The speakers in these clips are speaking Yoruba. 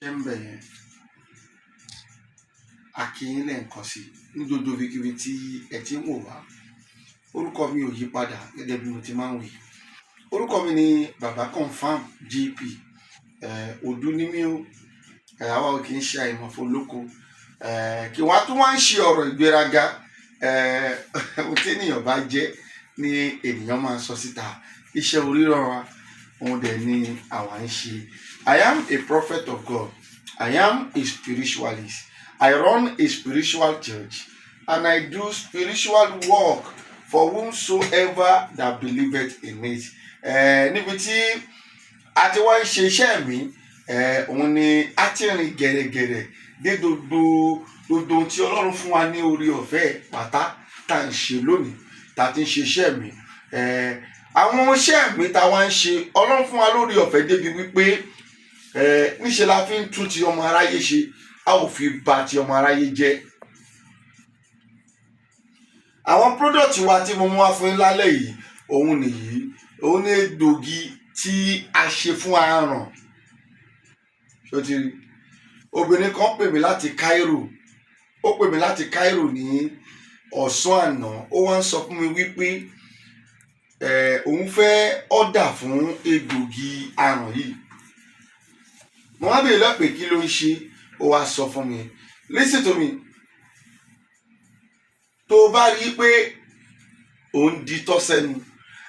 Ṣẹ́ńbẹ̀ yẹn akínyìn lẹ́ẹ̀kan sí ní gbogbo ibikíbi tí ẹ ti ń wò wá. Orúkọ mi ò yí padà gẹ́gẹ́ bí mo ti máa ń wí. Orúkọ mi ni Baba Confirm GP. Òdú ní mí o, àwa ò kì í ṣe àìmọ̀fólóko. Kí wọ́n á tún wá ń ṣe ọ̀rọ̀ ìgbéraga. Ohun tí ènìyàn bá jẹ́ ni ènìyàn máa ń sọ síta. Iṣẹ́ oríran wa, òun dẹ̀ ni àwa ń ṣe. I am a prophet of God. I am a spiritualist. I run a spiritual church and I do spiritual work for whomsoever that believeth in it. Níbi tí a ti wá ń ṣe iṣẹ́ mi, òun ni a ti rìn gẹ̀rẹ́gẹ̀rẹ́ dé gbogbo ohun tí Ọlọ́run fún wa ní orí ọ̀fẹ́ pátá tá à ń ṣe lónìí, tá a ti ń ṣe iṣẹ́ mi. Àwọn iṣẹ́ mi tá a wá ń ṣe, Ọlọ́run fún wa lórí ọ̀fẹ́ débi wípé níṣe la fi ń tún ti ọmọ aráyé ṣe, a ò fi bà ti ọmọ aráyé jẹ́. Àwọn product wa tí mo mú wá fún yín lálẹ́ yìí, òun nìyí. Òun ní egbogi tí a ṣe fún aràn. Obìnrin kan pè mí láti Cairo. Ó pè mí láti Cairo ní ọ̀sán àná. Ó wá ń sọ fún mi wípé òun fẹ́ ọ̀dà fún egbogi aràn yìí. Mo wá bèèrè lọ́pẹ́ kí ló ń ṣe. Ó wá sọ fún mi, listen to me. Tó o bá rí i pé òun di tọ́ sẹ́nu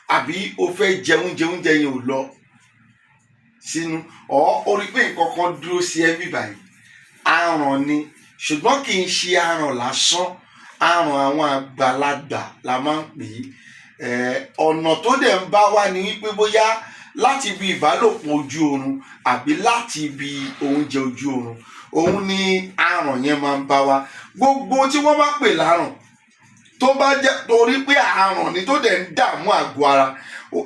àbí o fẹ́ jẹ oúnjẹ yẹn ò lọ sínú, o rí i pé nǹkan kan dúró sí ẹbí báyìí, aràn ni. Ṣùgbọ́n kì í ṣe aràn lásán, aràn àwọn àgbàlagbà la máa ń pè é. Ọ̀nà tó dẹ̀ ń bá wá ni wípé bóyá láti ibi ìbálòpọ̀ ojú oorun àbí láti ibi oúnjẹ ojú oorun, òun ni aràn yẹn máa ń bá wá. Gbogbo tí wọ́n bá pè láràn tó bá jẹ́ torí pé aràn ni tó dẹ̀ ń dààmú àgọ́ ara.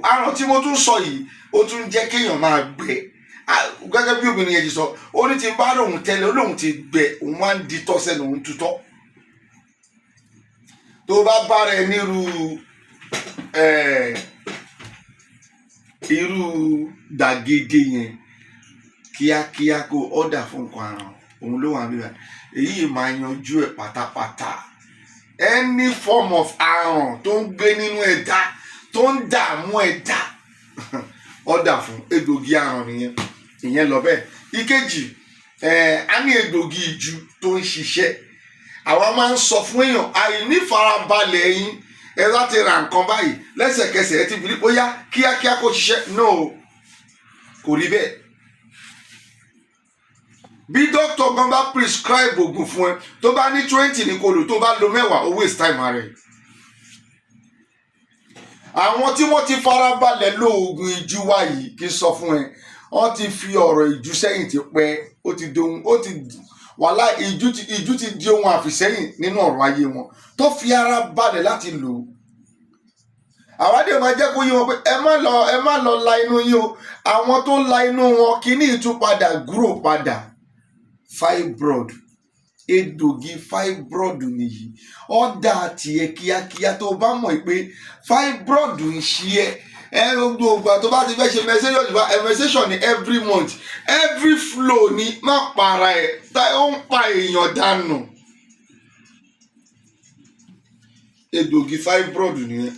Aràn tí mo tún sọ yìí, ó tún jẹ́ kéèyàn máa gbẹ. Gẹ́gẹ́ bí obìnrin yẹn ti sọ, ó ní ti bá lòun tẹ́lẹ̀, ó lòun ti gbẹ, òun wá ń di tọ́ sẹ́nu, òun tutọ́. Tó bá bá rẹ nírú irú gbàgede yẹn, kíákíá kó ọ̀dà fún nǹkan aràn, òun ló wà níbẹ̀. Èyí máa yanjú ẹ̀ pátápátá. Any form of aràn tó ń gbé nínú ẹ̀dá, tó ń dààmú ẹ̀dá, ọ̀dà fún egbogi aràn nìyẹn. Ìyẹn lọ bẹ́ẹ̀. Ìkejì, a ní egbogi ìju tó ń ṣiṣẹ́. Àwa máa ń sọ fún èèyàn, àìní farabalẹ̀ yín, ẹ láti ra nǹkan báyìí lẹ́sẹ̀kẹsẹ̀ ẹ ti bìlí bóyá kíákíá kó ṣiṣẹ́. No, kò rí bẹ́ẹ̀. Bí dókítà gan bá prescribe oògùn fún ẹ, tó bá ní 20 ní kó lò, tó bá lo 10, ó waste time rẹ̀. Àwọn tí wọ́n ti farabalẹ̀ lo oògùn ìju wa yìí, kí n sọ fún ẹ, wọ́n ti fi ọ̀rọ̀ ìju sẹ́yìn ti pẹ́. Wàhálà ìju ti di ohun àfìsẹ́yìn nínú ọ̀rọ̀ ayé wọn, tó fi ara balẹ̀ láti lò ó. Àwádìí máa jẹ́ kó yé wọn pé ẹ má lọ la inú yín o. Àwọn tó la inú wọn, kíní ìtúpadà grow padà. Fibroid, egbogi fibroid nìyí. Ọ̀dà tiẹ̀ kíákíá tó bá mọ̀ pé fibroid ń ṣe gbogbo ìgbà tó bá ti fẹ́ ṣe menstruation ní every month, every flow ni, má para ẹ̀, ó ń pa èèyàn dànù. Egbogi fibroid nìyẹn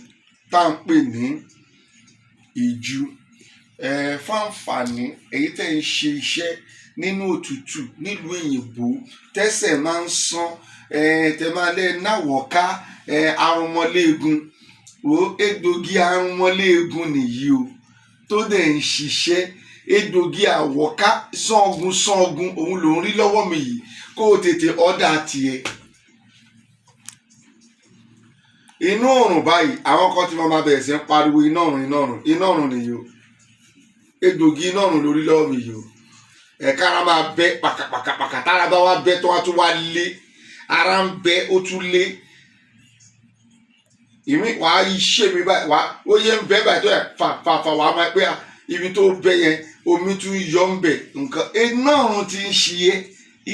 tá à ń pè ní ìju. Fún àǹfààní èyí tẹ́ ń ṣe iṣẹ́ nínú òtútù nílùú òyìnbó, tẹ́sẹ̀ máa ń sán, tẹ́ máa lẹ́ náwọ̀ká, arúmọléegun. Egbogi arúmọléegun nìyí o, tó dẹ̀ ń ṣiṣẹ́. Egbogi àwọ̀ká sángun, òun ló ń rí lọ́wọ́ mi yìí, kó o tètè ọ̀dà tiẹ̀. Inú ọ̀rùn báyìí, àwọn kan tí wọ́n máa bẹ̀rẹ̀ sí ń pariwo iná ọ̀rùn nìyí o. Egbogi iná ọ̀rùn lórí lọ́wọ́ mi yìí o. Kára máa bẹ́ pàkàpàkàpàkà, tára bá wá bẹ́ tó wá tún wá lé, ara ń bẹ́ ó tún lé. Ìmí wàá ṣe mi báyìí, ó yẹ ń bẹ́ báyìí tó yẹ fàfà, wàá máa pé ibi tó bẹ́ yẹn omi tún yọ ń bẹ̀. Nǹkan iná ọ̀rùn ti ń ṣe é.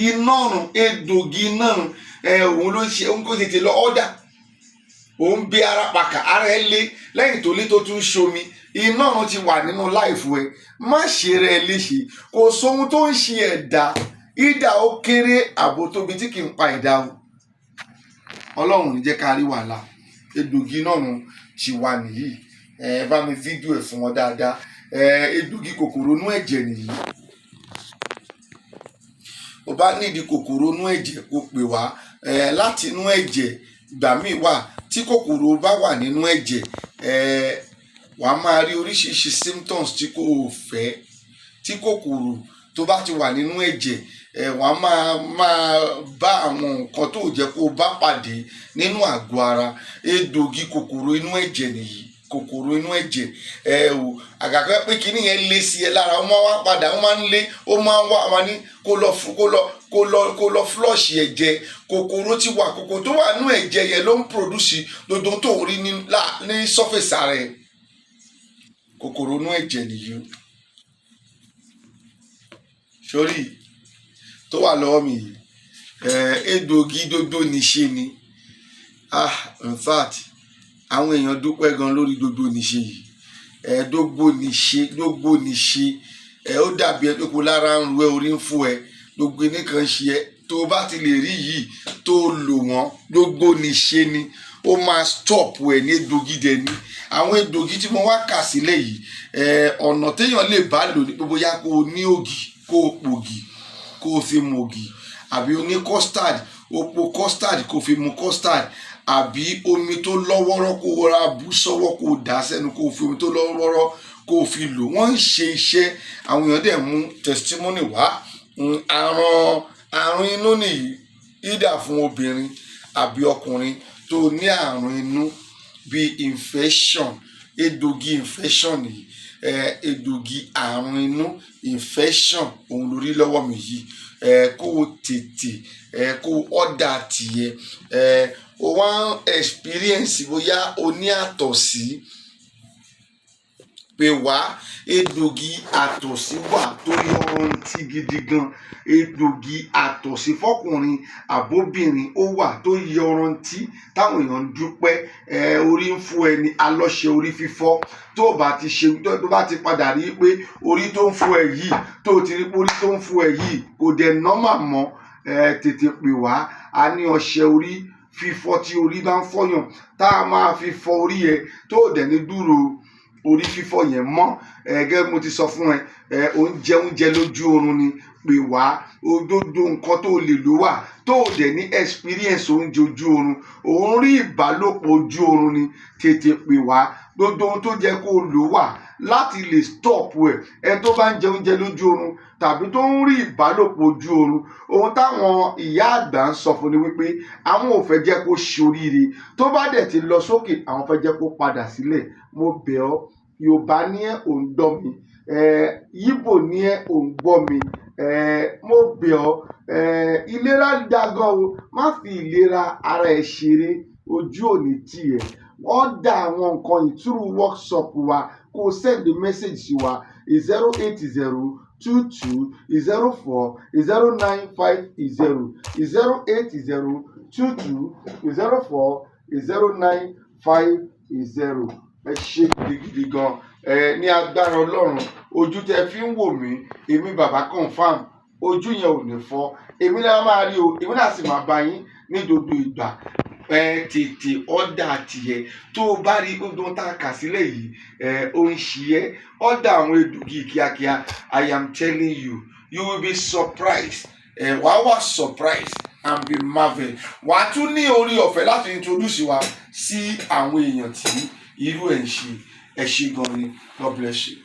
Iná ọ̀rùn, egbogi iná ọ̀rùn, òun ló ń ṣe, òun kò tètè lọ ọ̀dà. ó ń bí ara pàkà ara ẹ lé lẹ́yìn tó lé tó tún ṣomi inarun ti wà nínú láìfù ẹ má ṣe rẹ léṣe kò sóhun tó ń ṣe ẹ̀dá ìdá ó kéré àbò tóbi tí kì í pa ẹ̀dá o ọlọ́run ní jẹ́ ká rí wàhálà egbògi inarun ti wà nìyí bá mi fídíò ẹ̀ fún wọn dáadáa egbògi kòkòrò inú ẹ̀jẹ̀ nìyí ó bá nídìí kòkòrò inú ẹ̀jẹ̀ kó pè wá láti inú ẹ̀jẹ̀ ìgbà míì wà tí kòkòrò bá wà nínú ẹ̀jẹ̀ wà á máa rí oríṣiríṣi symptoms tí kò fẹ́ tí kòkòrò tó bá ti wà nínú ẹ̀jẹ̀ wà á máa bá àwọn nǹkan tó jẹ́ kó bá pàdé nínú àgọ́ ara egbògi kòkòrò inú ẹ̀jẹ̀ nìyí kòkòrò inú ẹ̀jẹ̀ àgàkọ́ pé kíní yẹn lé sí ẹ lára ó máa wá padà ó máa ń lé ó máa ń wá àwọn ní kó lọ flush ẹ̀jẹ̀ kòkòrò ti wà kòkòrò tó wà nínú ẹ̀jẹ̀ yẹn ló ń produce dodo tó ń rí ní surface ara ẹ̀ kòkòrò inú ẹ̀jẹ̀ nìyí sórí tó wà lọ́wọ́ mi yìí egbògi dodo níṣe ni in fact àwọn èèyàn dúpẹ́ gan lórí gbogbo níṣe yìí gbogbo níṣe ó dàbí ẹ pé kó lára ń ru ẹ orí ń fún ẹ gbogbo nìkan ṣe ẹ tó bá ti lè rí yìí tó lò wọ́n gbogbo níṣe ni ó máa stop ẹ ní egbògi dẹ ní àwọn egbògi tí mo wá kà sílẹ̀ yìí ọ̀nà téèyàn lè bá lò ní bóyá kó o ní ògì kó o pògì kó o fi mu ògì àbí o ní custard o po custard kó o fi mu custard àbí omi tó lọ́wọ́rọ́ kó o ra bù sọ́wọ́ kó o dà sẹ́nu kó o fi omi tó lọ́wọ́rọ́ kó o fi lò wọ́n ń ṣe iṣẹ́ àwọn èèyàn dẹ̀ mú testimony wá àrùn inú nìyí ìdá fún obìnrin àbí ọkùnrin tó ní àrùn inú bíi infection egbògi infection nìyí egbògi àrùn inú infection òun lórí lọ́wọ́ mi yìí kó o tètè kó o ọ̀dà tìyẹ o wá experience bóyá o ní àtọ̀sí pé wá egbògi àtọ̀sí wà tó yọrantí gidi gan egbògi àtọ̀sí fọkùnrin àbóbìnrin ó wà tó yọrantí táwọn èèyàn ń dúpẹ́ orí ń fún ẹni alọ́ṣẹ orí fífọ́ tó bá ti ṣe tó bá ti padà rí pé orí tó ń fún ẹ yìí tó ti rí pé orí tó ń fún ẹ yìí kò dẹ̀ nọ́mà mọ́ tètè pè wá a ní ọṣẹ orí fífọ́ tí orí bá ń fọyàn tá a máa fi fọ orí ẹ tó dẹ̀ ní dúró orí fífọ́ yẹn mọ́ gẹ́gẹ́ mo ti sọ fún oúnjẹ lójú oorun ni pè wá òdodo nǹkan tó lè lò wà tó dẹ̀ ní experience oúnjẹ ojú oorun òun rí ìbálòpọ̀ ojú oorun ni tètè pè wá gbogbo ohun tó jẹ́ kó lò wà láti lè stop ẹ tó bá ń jẹ oúnjẹ lójú oorun tàbí tó ń rí ìbálòpọ̀ ojú oorun ohun táwọn ìyá àgbà ń sọ fún ni wípé àwọn ò fẹ́ jẹ́ kó ṣoríire tó bá dẹ̀ ti lọ sókè àwọn fẹ́ jẹ́ kó padà sílẹ̀ mo bẹ̀ ọ́ Yorùbá ní ẹ ò ń gbọ́ mi Yíbò ní ẹ ò ń gbọ́ mi mo bẹ̀ ọ́ ìlera dá gan o má fi ìlera ara ẹ ṣeré ojú òní tiẹ̀ wọ́n dá àwọn nǹkan ìtúrú workshop wa kó send message sí wa 08022040950 ẹ ṣe gidigidi gan ní agbára Ọlọ́run ojú tẹ fi ń wò mí èmi bàbá confam ojú yẹn ò ní fọ́ èmi náà máa rí o èmi náà sì máa bá yín ní gbogbo ìgbà tètè ọ̀dà tìyẹ tó o bá rí gbogbo tá a kà sílẹ̀ yìí ó ń ṣiyẹ́ ọ̀dà àwọn egbògi kíákíá I am telling you you will be surprised wàá wà surprised and be marvel wàá tún ní orí ọ̀fẹ́ láti introduce wa sí àwọn èèyàn tí irú ẹ̀ ń ṣe ẹ ṣé gan ni God bless you.